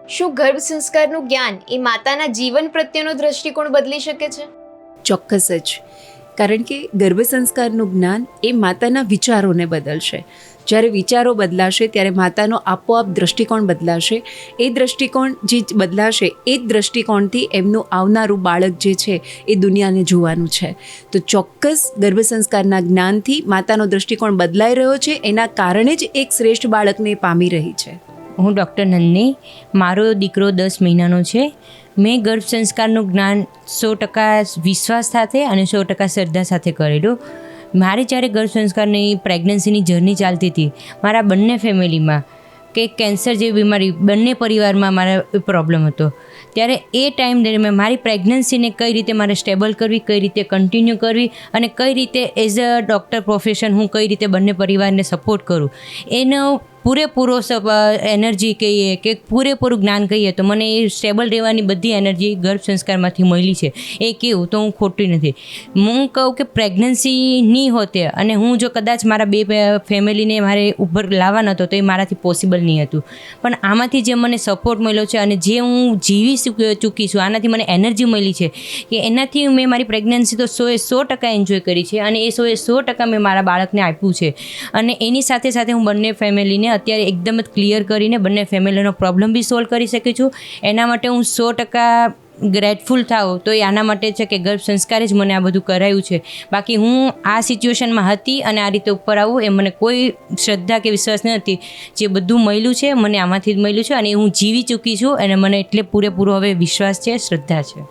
શું ગર્ભ સંસ્કારનું જ્ઞાન એ માતાના જીવન પ્રત્યેનો દ્રષ્ટિકોણ બદલી શકે છે? ચોક્કસ જ. કારણ કે ગર્ભ સંસ્કારનું જ્ઞાન એ માતાના વિચારોને બદલશે. જ્યારે વિચારો બદલાશે ત્યારે માતાનો આપોઆપ દ્રષ્ટિકોણ બદલાશે. એ દ્રષ્ટિકોણ જે બદલાશે એ જ દ્રષ્ટિકોણથી એમનું આવનારું બાળક જે છે એ દુનિયાને જોવાનું છે. તો ચોક્કસ ગર્ભ સંસ્કારના જ્ઞાનથી માતાનો દ્રષ્ટિકોણ બદલાઈ રહ્યો છે. એના કારણે જ એક શ્રેષ્ઠ બાળકને પામી રહી છે. હું ડૉક્ટર નંદની, મારો દીકરો 10 મહિનાનો છે. મેં ગર્ભ સંસ્કારનું જ્ઞાન 100% વિશ્વાસ સાથે અને 100% શ્રદ્ધા સાથે કરેલું. મારે જ્યારે ગર્ભ સંસ્કારની પ્રેગ્નન્સીની જર્ની ચાલતી હતી, મારા બંને ફેમિલીમાં કે કેન્સર જેવી બીમારી બંને પરિવારમાં મારા પ્રોબ્લેમ હતો. ત્યારે એ ટાઈમ દરમિયાન મારી પ્રેગ્નન્સીને કઈ રીતે મારે સ્ટેબલ કરવી, કઈ રીતે કન્ટિન્યુ કરવી અને કઈ રીતે એઝ અ ડૉક્ટર પ્રોફેશન હું કઈ રીતે બંને પરિવારને સપોર્ટ કરું, એનો પૂરેપૂરો એનર્જી કહીએ કે પૂરેપૂરું જ્ઞાન કહીએ તો મને એ સ્ટેબલ રહેવાની બધી એનર્જી ગર્ભ સંસ્કારમાંથી મળી છે. એ કેવું તો હું ખોટી નથી. હું કહું કે પ્રેગ્નન્સી નહીં હોતે અને હું જો કદાચ મારા બે ફેમિલીને મારે ઉપર લાવવાનો હતો તો એ મારાથી પોસિબલ નહીં હતું. પણ આમાંથી જે મને સપોર્ટ મળ્યો છે અને જે હું જીવી ચૂકી છું, આનાથી મને એનર્જી મળી છે કે એનાથી મેં મારી પ્રેગ્નન્સી તો 100% એન્જોય કરી છે અને એ 100% મેં મારા બાળકને આપ્યું છે. અને એની સાથે સાથે હું બંને ફેમિલીને અત્યારે એકદમ જ ક્લિયર કરીને બંને ફેમિલીનો પ્રોબ્લેમ બી સોલ્વ કરી શકું છું. એના માટે હું 100% ગ્રેટફુલ થાઉં તો એ આના માટે છે કે ગર્ભ સંસ્કારે જ મને આ બધું કરાયું છે. બાકી હું આ સિચ્યુએશનમાં હતી અને આ રીતે ઉપર આવું એ મને કોઈ શ્રદ્ધા કે વિશ્વાસ નથી. જે બધું મળ્યું છે મને આમાંથી જ મળ્યું છે અને હું જીવી ચૂકી છું અને મને એટલે પૂરેપૂરો હવે વિશ્વાસ છે, શ્રદ્ધા છે.